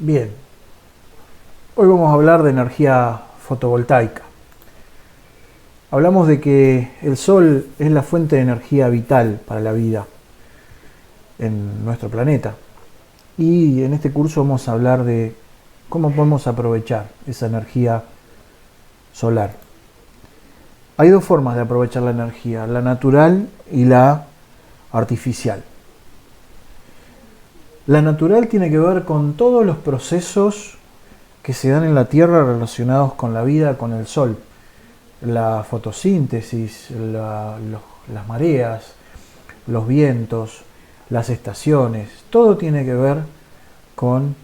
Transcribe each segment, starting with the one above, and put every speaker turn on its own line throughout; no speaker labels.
Bien, hoy vamos a hablar de energía fotovoltaica. Hablamos de que el sol es la fuente de energía vital para la vida en nuestro planeta. Y en este curso vamos a hablar de cómo podemos aprovechar esa energía solar. Hay dos formas de aprovechar la energía, la natural y la artificial. La natural tiene que ver con todos los procesos que se dan en la Tierra relacionados con la vida, con el Sol. La fotosíntesis, las mareas, los vientos, las estaciones, todo tiene que ver con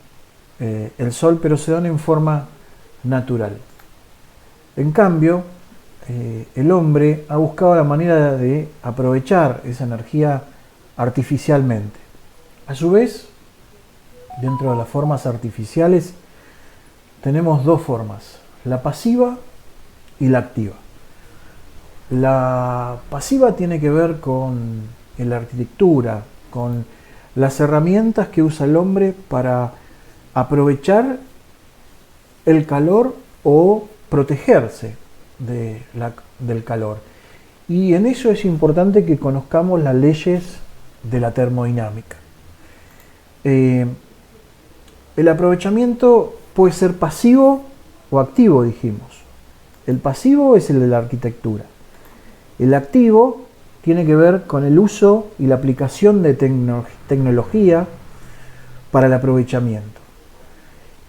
el Sol, pero se dan en forma natural. En cambio, el hombre ha buscado la manera de aprovechar esa energía artificialmente. A su vez, dentro de las formas artificiales, tenemos dos formas, la pasiva y la activa. La pasiva tiene que ver con la arquitectura, con las herramientas que usa el hombre para aprovechar el calor o protegerse del calor. Y en eso es importante que conozcamos las leyes de la termodinámica. El aprovechamiento puede ser pasivo o activo, dijimos. El pasivo es el de la arquitectura. El activo tiene que ver con el uso y la aplicación de tecnología para el aprovechamiento.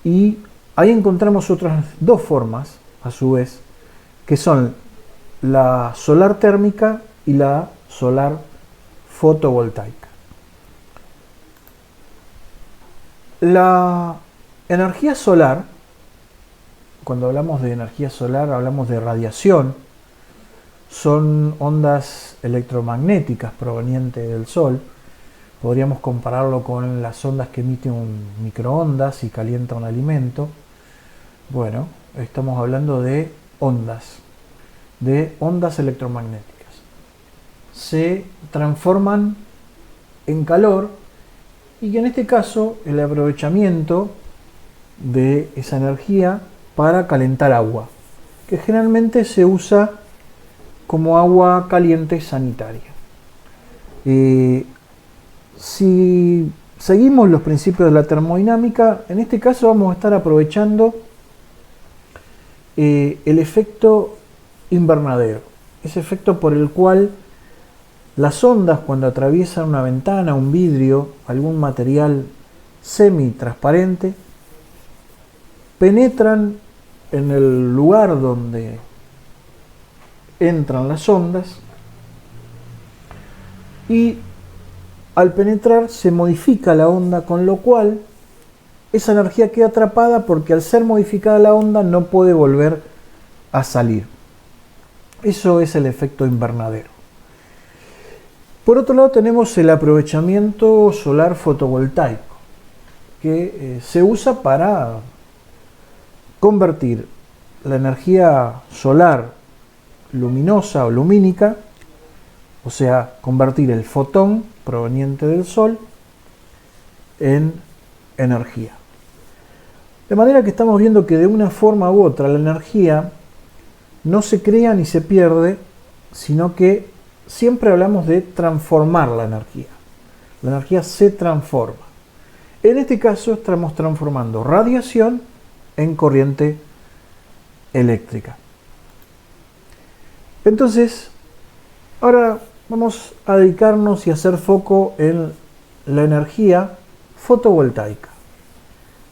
Y ahí encontramos otras dos formas, a su vez, que son la solar térmica y la solar fotovoltaica. La energía solar, cuando hablamos de energía solar hablamos de radiación, son ondas electromagnéticas provenientes del Sol. Podríamos compararlo con las ondas que emite un microondas y calienta un alimento. Bueno, estamos hablando de ondas electromagnéticas. Se transforman en calor y en este caso el aprovechamiento de esa energía para calentar agua, que generalmente se usa como agua caliente sanitaria. Si seguimos los principios de la termodinámica, en este caso vamos a estar aprovechando el efecto invernadero, ese efecto por el cual las ondas, cuando atraviesan una ventana, un vidrio, algún material semi-transparente, penetran en el lugar donde entran las ondas y al penetrar se modifica la onda, con lo cual esa energía queda atrapada porque al ser modificada la onda no puede volver a salir. Eso es el efecto invernadero. Por otro lado tenemos el aprovechamiento solar fotovoltaico, que se usa para convertir la energía solar luminosa o lumínica, o sea, convertir el fotón proveniente del Sol en energía. De manera que estamos viendo que de una forma u otra la energía no se crea ni se pierde, sino que siempre hablamos de transformar la energía. La energía se transforma. En este caso estamos transformando radiación en corriente eléctrica. Entonces, ahora vamos a dedicarnos y hacer foco en la energía fotovoltaica.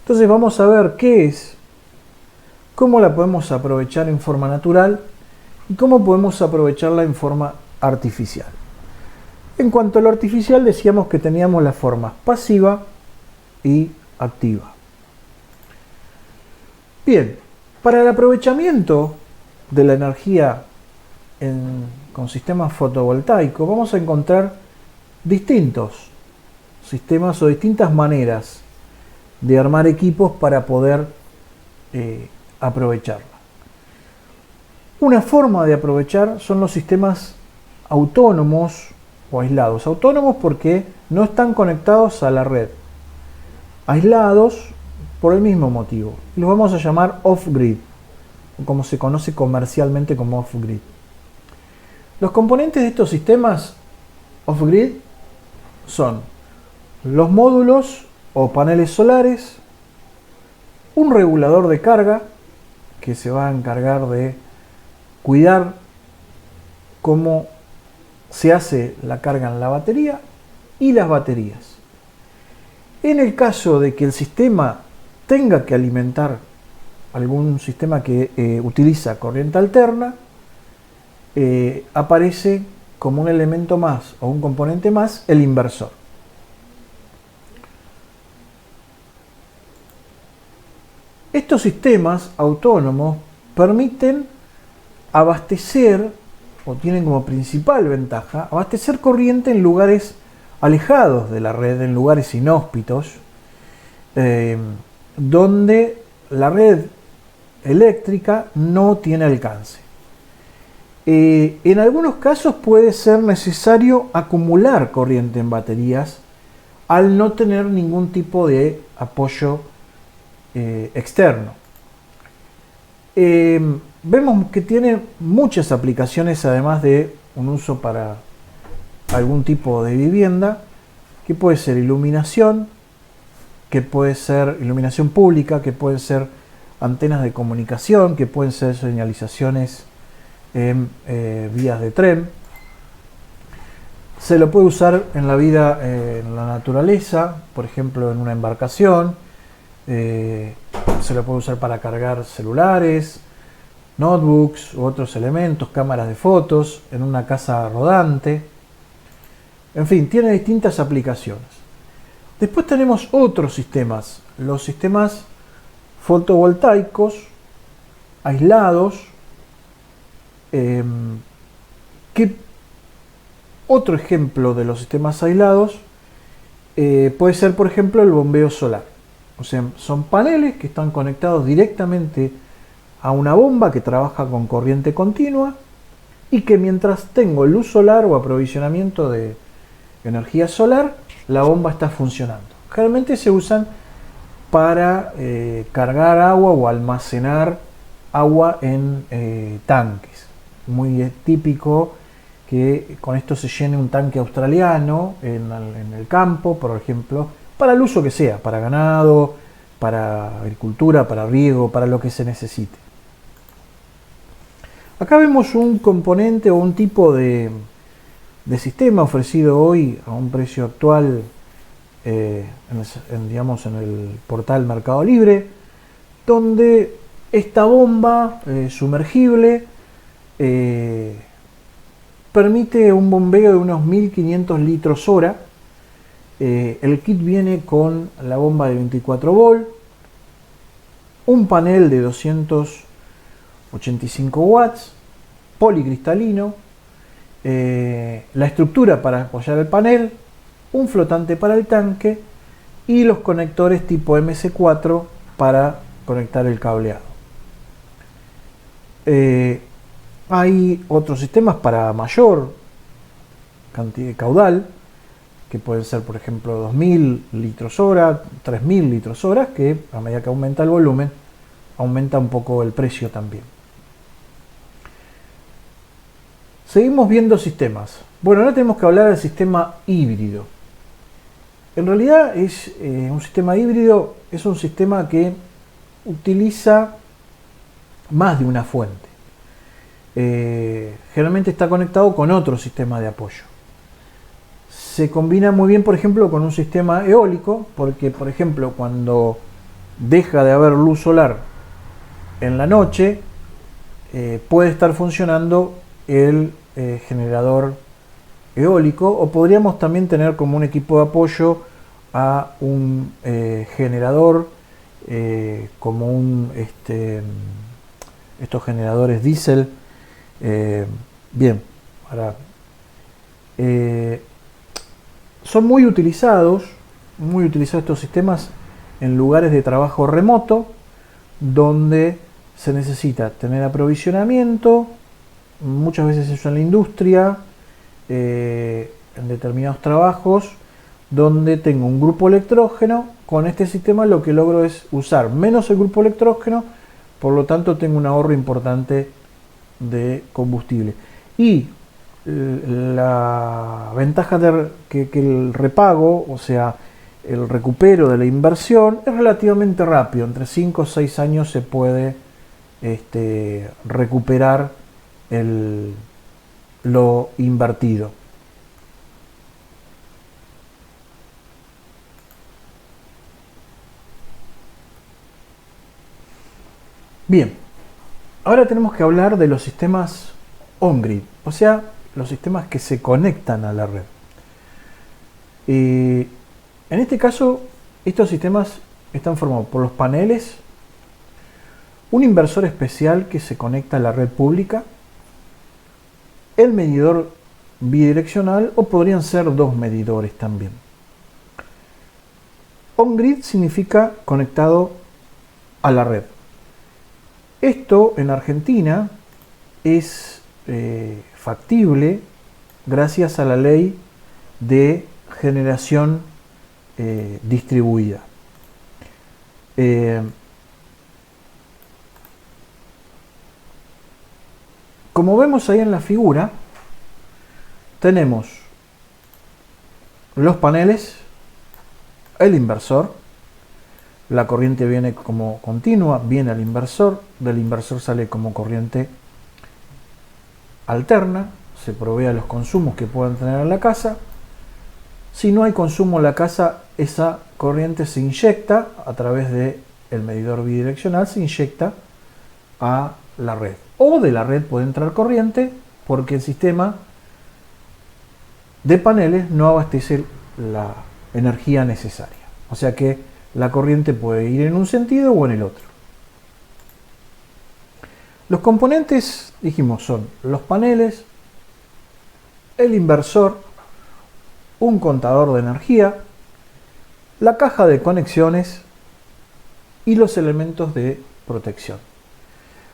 Entonces vamos a ver qué es, cómo la podemos aprovechar en forma natural y cómo podemos aprovecharla en forma artificial. En cuanto a lo artificial, decíamos que teníamos las formas pasiva y activa. Bien, para el aprovechamiento de la energía con sistemas fotovoltaicos vamos a encontrar distintos sistemas o distintas maneras de armar equipos para poder aprovecharla. Una forma de aprovechar son los sistemas autónomos o aislados. Autónomos porque no están conectados a la red. Aislados por el mismo motivo. Y los vamos a llamar off-grid, como se conoce comercialmente como off-grid. Los componentes de estos sistemas off-grid son los módulos o paneles solares, un regulador de carga que se va a encargar de cuidar cómo se hace la carga en la batería y las baterías. En el caso de que el sistema tenga que alimentar algún sistema que utiliza corriente alterna, aparece como un elemento más o un componente más el inversor. Estos sistemas autónomos permiten abastecer, o tienen como principal ventaja, abastecer corriente en lugares alejados de la red, en lugares inhóspitos, donde la red eléctrica no tiene alcance. En algunos casos puede ser necesario acumular corriente en baterías al no tener ningún tipo de apoyo externo. Vemos que tiene muchas aplicaciones, además de un uso para algún tipo de vivienda, que puede ser iluminación, que puede ser iluminación pública, que pueden ser antenas de comunicación, que pueden ser señalizaciones en vías de tren. Se lo puede usar en la vida, en la naturaleza, por ejemplo en una embarcación. Se lo puede usar para cargar celulares, notebooks u otros elementos, cámaras de fotos, en una casa rodante. En fin, tiene distintas aplicaciones. Después tenemos otros sistemas, los sistemas fotovoltaicos aislados, que otro ejemplo de los sistemas aislados puede ser, por ejemplo, el bombeo solar. O sea, son paneles que están conectados directamente a una bomba que trabaja con corriente continua y que mientras tengo luz solar o aprovisionamiento de energía solar, la bomba está funcionando. Generalmente se usan para cargar agua o almacenar agua en tanques. Muy típico que con esto se llene un tanque australiano en el campo, por ejemplo, para el uso que sea, para ganado, para agricultura, para riego, para lo que se necesite. Acá vemos un componente o un tipo de sistema ofrecido hoy a un precio actual digamos, en el portal Mercado Libre, donde esta bomba sumergible permite un bombeo de unos 1500 litros hora. El kit viene con la bomba de 24 volt, un panel de 285 watts, policristalino, la estructura para apoyar el panel, un flotante para el tanque y los conectores tipo MC4 para conectar el cableado. Hay otros sistemas para mayor cantidad de caudal, que pueden ser, por ejemplo, 2000 litros hora, 3000 litros hora, que a medida que aumenta el volumen, aumenta un poco el precio también. Seguimos viendo sistemas. Bueno, ahora tenemos que hablar del sistema híbrido. En realidad es un sistema híbrido, es un sistema que utiliza más de una fuente. Generalmente está conectado con otro sistema de apoyo. Se combina muy bien, por ejemplo, con un sistema eólico, porque, por ejemplo, cuando deja de haber luz solar en la noche, puede estar funcionando el generador eólico, o podríamos también tener como un equipo de apoyo a un generador como estos generadores diésel. Bien, ahora son muy utilizados estos sistemas en lugares de trabajo remoto, donde se necesita tener aprovisionamiento, muchas veces eso en la industria, en determinados trabajos donde tengo un grupo electrógeno. Con este sistema lo que logro es usar menos el grupo electrógeno, por lo tanto tengo un ahorro importante de combustible. Y la ventaja de que el repago, o sea, el recupero de la inversión, es relativamente rápido. Entre 5 o 6 años se puede recuperar lo invertido. Bien, ahora tenemos que hablar de los sistemas on-grid, o sea, los sistemas que se conectan a la red. En este caso, estos sistemas están formados por los paneles, un inversor especial que se conecta a la red pública, el medidor bidireccional, o podrían ser dos medidores también. On-grid significa conectado a la red. Esto en Argentina es factible gracias a la ley de generación distribuida. Como vemos ahí en la figura, tenemos los paneles, el inversor, la corriente viene como continua, viene al inversor, del inversor sale como corriente alterna, se provee a los consumos que puedan tener en la casa. Si no hay consumo en la casa, esa corriente se inyecta a través del medidor bidireccional, se inyecta a la red. O de la red puede entrar corriente porque el sistema de paneles no abastece la energía necesaria. O sea que la corriente puede ir en un sentido o en el otro. Los componentes, dijimos, son los paneles, el inversor, un contador de energía, la caja de conexiones y los elementos de protección.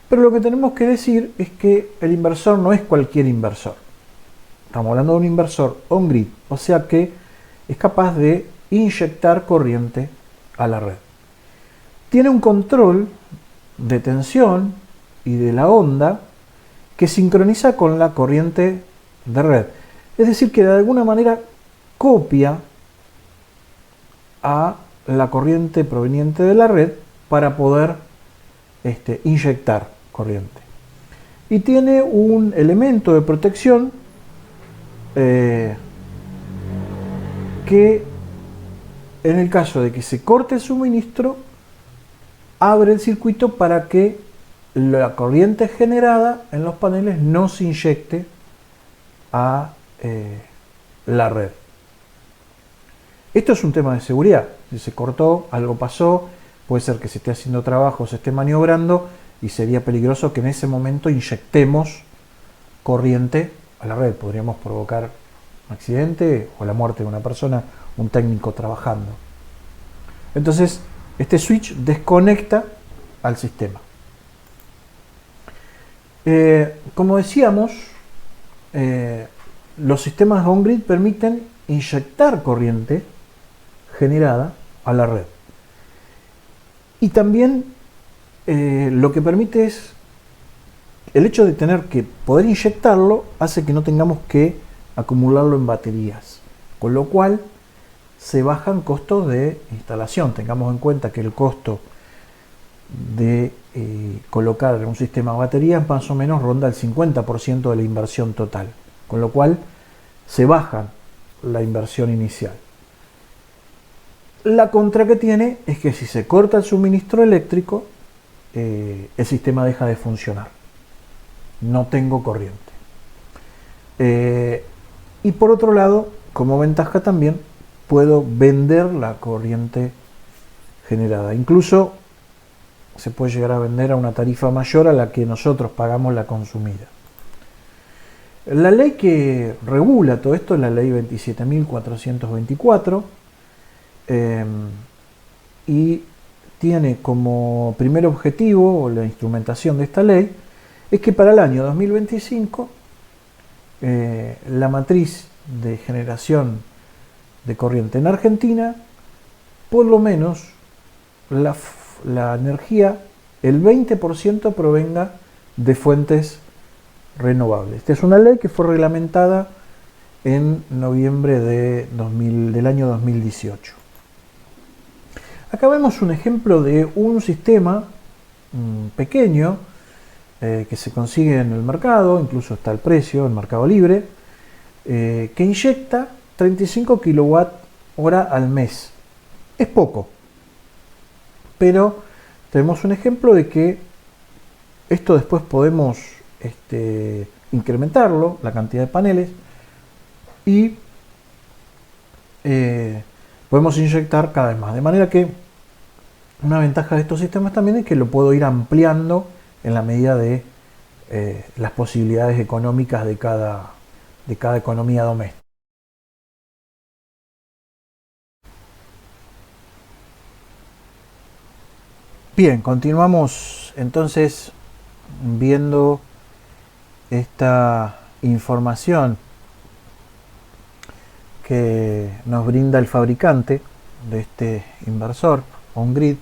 Pero lo que tenemos que decir es que el inversor no es cualquier inversor. Estamos hablando de un inversor on-grid, o sea que es capaz de inyectar corriente a la red. Tiene un control de tensión y de la onda que sincroniza con la corriente de red. Es decir, que de alguna manera copia a la corriente proveniente de la red para poder inyectar corriente. Y tiene un elemento de protección que en el caso de que se corte el suministro, abre el circuito para que la corriente generada en los paneles no se inyecte a la red. Esto es un tema de seguridad. Si se cortó, algo pasó, puede ser que se esté haciendo trabajo, se esté maniobrando y sería peligroso que en ese momento inyectemos corriente a la red. Podríamos provocar un accidente o la muerte de una persona, un técnico trabajando. Entonces, este switch desconecta al sistema. Como decíamos, los sistemas on-grid permiten inyectar corriente generada a la red. Y también lo que permite es el hecho de tener que poder inyectarlo, hace que no tengamos que acumularlo en baterías, con lo cual se bajan costos de instalación. Tengamos en cuenta que el costo de colocar un sistema de baterías más o menos ronda el 50% de la inversión total, con lo cual se baja la inversión inicial. La contra que tiene es que si se corta el suministro eléctrico, el sistema deja de funcionar. No tengo corriente. Y por otro lado, como ventaja también, puedo vender la corriente generada. Incluso se puede llegar a vender a una tarifa mayor a la que nosotros pagamos la consumida. La ley que regula todo esto es la ley 27.424 y tiene como primer objetivo, o la instrumentación de esta ley, es que para el año 2025 la matriz de generación de corriente. En Argentina, por lo menos, la energía, el 20% provenga de fuentes renovables. Esta es una ley que fue reglamentada en noviembre del año 2018. Acá vemos un ejemplo de un sistema pequeño que se consigue en el mercado, incluso está el precio en Mercado Libre, que inyecta 35 kWh al mes. Es poco, pero tenemos un ejemplo de que esto después podemos incrementarlo, la cantidad de paneles, y podemos inyectar cada vez más. De manera que una ventaja de estos sistemas también es que lo puedo ir ampliando en la medida de las posibilidades económicas de cada economía doméstica. Bien, continuamos entonces viendo esta información que nos brinda el fabricante de este inversor on-grid,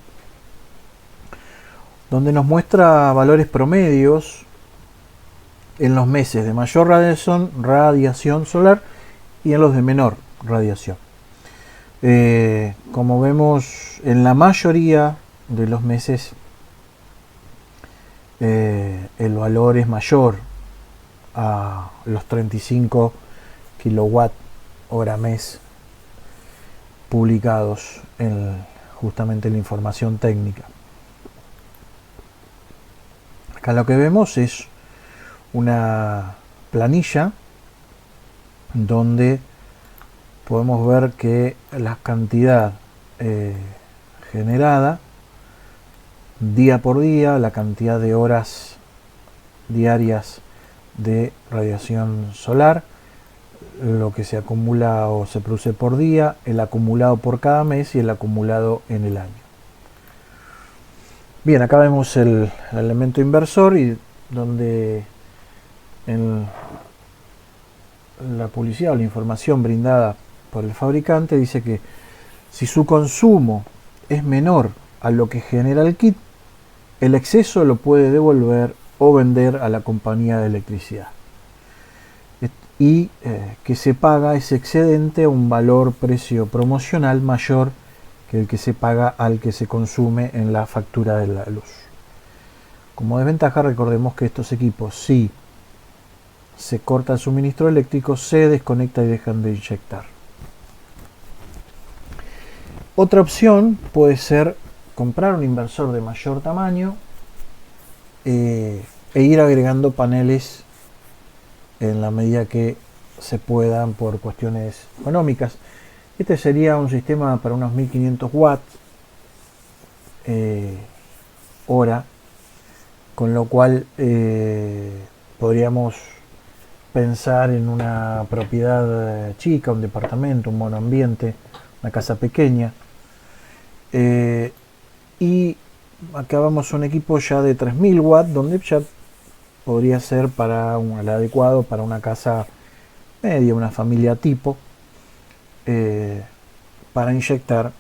donde nos muestra valores promedios en los meses de mayor radiación solar y en los de menor radiación. Como vemos, en la mayoría de los meses el valor es mayor a los 35 kWh mes publicados justamente en la información técnica. Acá lo que vemos es una planilla donde podemos ver que la cantidad generada día por día, la cantidad de horas diarias de radiación solar, lo que se acumula o se produce por día, el acumulado por cada mes y el acumulado en el año. Bien, acá vemos el elemento inversor, y donde en la publicidad o la información brindada por el fabricante dice que si su consumo es menor a lo que genera el kit, el exceso lo puede devolver o vender a la compañía de electricidad, y que se paga ese excedente a un valor precio promocional mayor que el que se paga al que se consume en la factura de la luz. Como desventaja, recordemos que estos equipos, si se corta el suministro eléctrico, se desconecta y dejan de inyectar. Otra opción puede ser comprar un inversor de mayor tamaño e ir agregando paneles en la medida que se puedan por cuestiones económicas. Este sería un sistema para unos 1500 watts hora, con lo cual podríamos pensar en una propiedad chica, un departamento, un monoambiente, una casa pequeña. Y acá vamos a un equipo ya de 3000 watts, donde ya podría ser el adecuado para una casa media, una familia tipo, para inyectar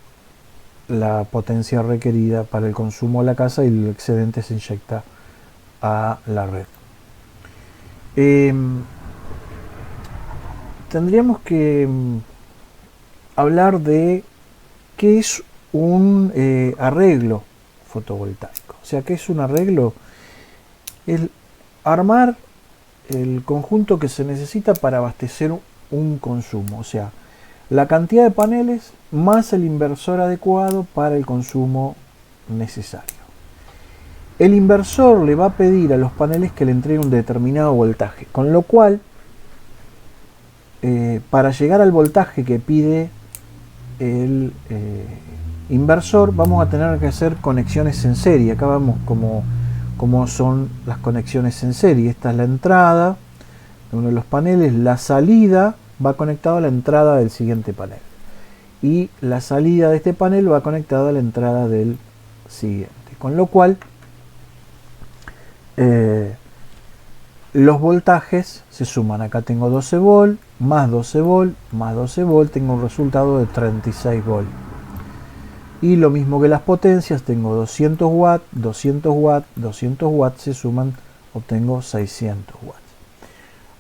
la potencia requerida para el consumo de la casa, y el excedente se inyecta a la red. Tendríamos que hablar de qué es un arreglo fotovoltaico. O sea, ¿qué es un arreglo? El armar el conjunto que se necesita para abastecer un consumo, o sea, la cantidad de paneles más el inversor adecuado para el consumo necesario. El inversor le va a pedir a los paneles que le entreguen un determinado voltaje, con lo cual para llegar al voltaje que pide el inversor, vamos a tener que hacer conexiones en serie. Acá vemos cómo son las conexiones en serie. Esta es la entrada de uno de los paneles, la salida va conectada a la entrada del siguiente panel, y la salida de este panel va conectada a la entrada del siguiente, con lo cual los voltajes se suman. Acá tengo 12 volt, más 12 volt, más 12 volt, tengo un resultado de 36 volt. Y lo mismo que las potencias, tengo 200 watts, 200 watts, 200 watts, se suman, obtengo 600 watts.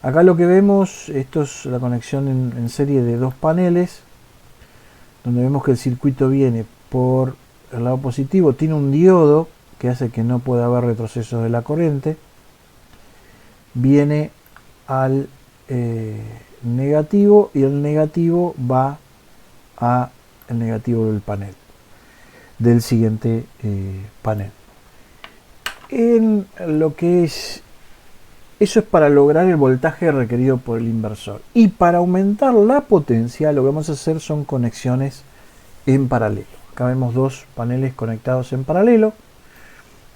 Acá lo que vemos, esto es la conexión en serie de dos paneles, donde vemos que el circuito viene por el lado positivo, tiene un diodo que hace que no pueda haber retrocesos de la corriente, viene al negativo y el negativo va al negativo del panel, del siguiente panel. En lo que es, eso es para lograr el voltaje requerido por el inversor. Y para aumentar la potencia, lo que vamos a hacer son conexiones en paralelo. Acá vemos dos paneles conectados en paralelo,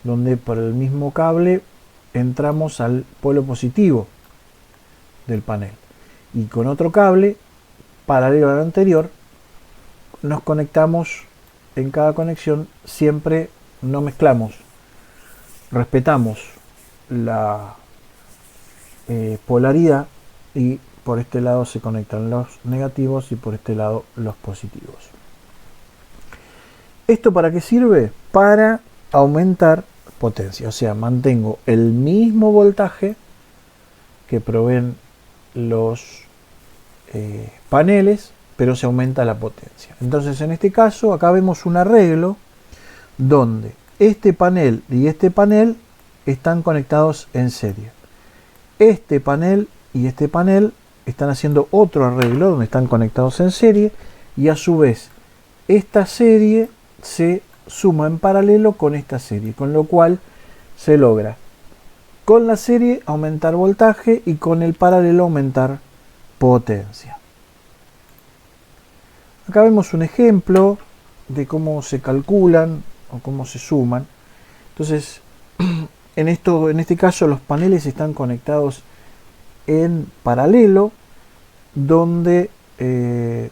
donde por el mismo cable entramos al polo positivo del panel. Y con otro cable, paralelo al anterior, nos conectamos en cada conexión, siempre no mezclamos, respetamos la polaridad, y por este lado se conectan los negativos y por este lado los positivos. ¿Esto para qué sirve? Para aumentar potencia, o sea, mantengo el mismo voltaje que proveen los paneles, pero se aumenta la potencia. Entonces, en este caso, acá vemos un arreglo donde este panel y este panel están conectados en serie. Este panel y este panel están haciendo otro arreglo donde están conectados en serie, y a su vez esta serie se suma en paralelo con esta serie, con lo cual se logra con la serie aumentar voltaje y con el paralelo aumentar potencia. Acá vemos un ejemplo de cómo se calculan o cómo se suman. Entonces, en este caso los paneles están conectados en paralelo, donde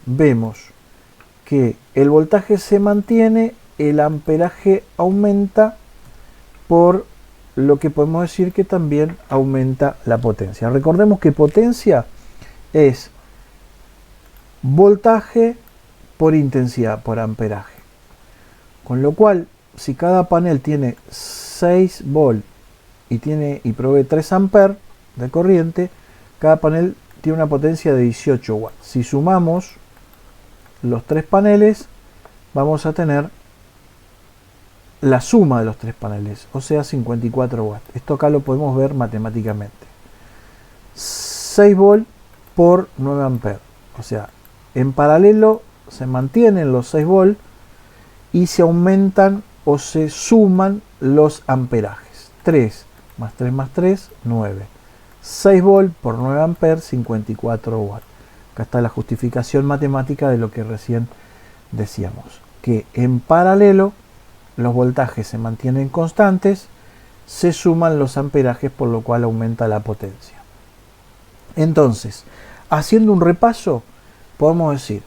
vemos que el voltaje se mantiene, el amperaje aumenta, por lo que podemos decir que también aumenta la potencia. Recordemos que potencia es voltaje por intensidad, por amperaje. Con lo cual, si cada panel tiene 6 volt y provee 3 amperes de corriente, cada panel tiene una potencia de 18 watts. Si sumamos los tres paneles, vamos a tener la suma de los tres paneles, o sea 54 watts. Esto acá lo podemos ver matemáticamente. 6 volt por 9 amperes, o sea, en paralelo se mantienen los 6 volt y se aumentan o se suman los amperajes. 3 más 3 más 3, 9. 6 volt por 9 amperes, 54 watts. Acá está la justificación matemática de lo que recién decíamos, que en paralelo los voltajes se mantienen constantes, se suman los amperajes, por lo cual aumenta la potencia. Entonces, haciendo un repaso, podemos decir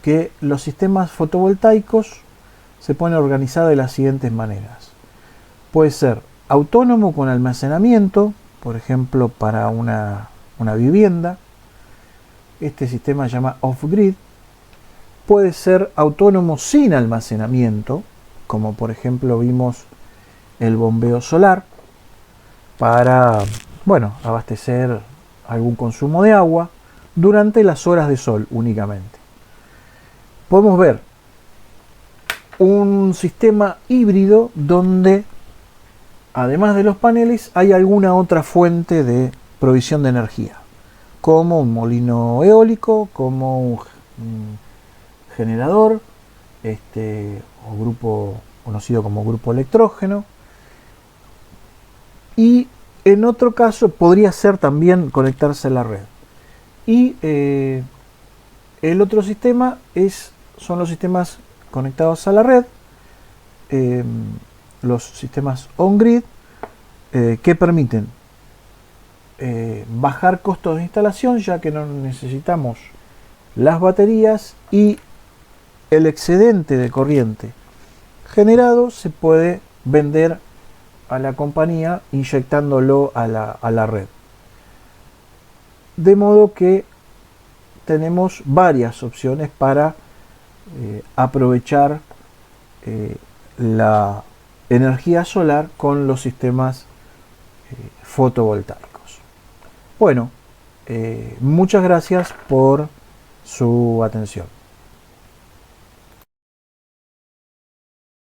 que los sistemas fotovoltaicos se pueden organizar de las siguientes maneras. Puede ser autónomo con almacenamiento, por ejemplo para una vivienda. Este sistema se llama off-grid. Puede ser autónomo sin almacenamiento, como por ejemplo vimos el bombeo solar, para, bueno, abastecer algún consumo de agua durante las horas de sol únicamente. Podemos ver un sistema híbrido donde, además de los paneles, hay alguna otra fuente de provisión de energía, como un molino eólico, como un generador, o grupo conocido como grupo electrógeno, y en otro caso podría ser también conectarse a la red. Y el otro sistema son los sistemas conectados a la red, los sistemas on-grid, que permiten bajar costos de instalación, ya que no necesitamos las baterías, y el excedente de corriente generado se puede vender a la compañía inyectándolo a la red. De modo que tenemos varias opciones para aprovechar la energía solar con los sistemas fotovoltaicos. Bueno, muchas gracias por su atención.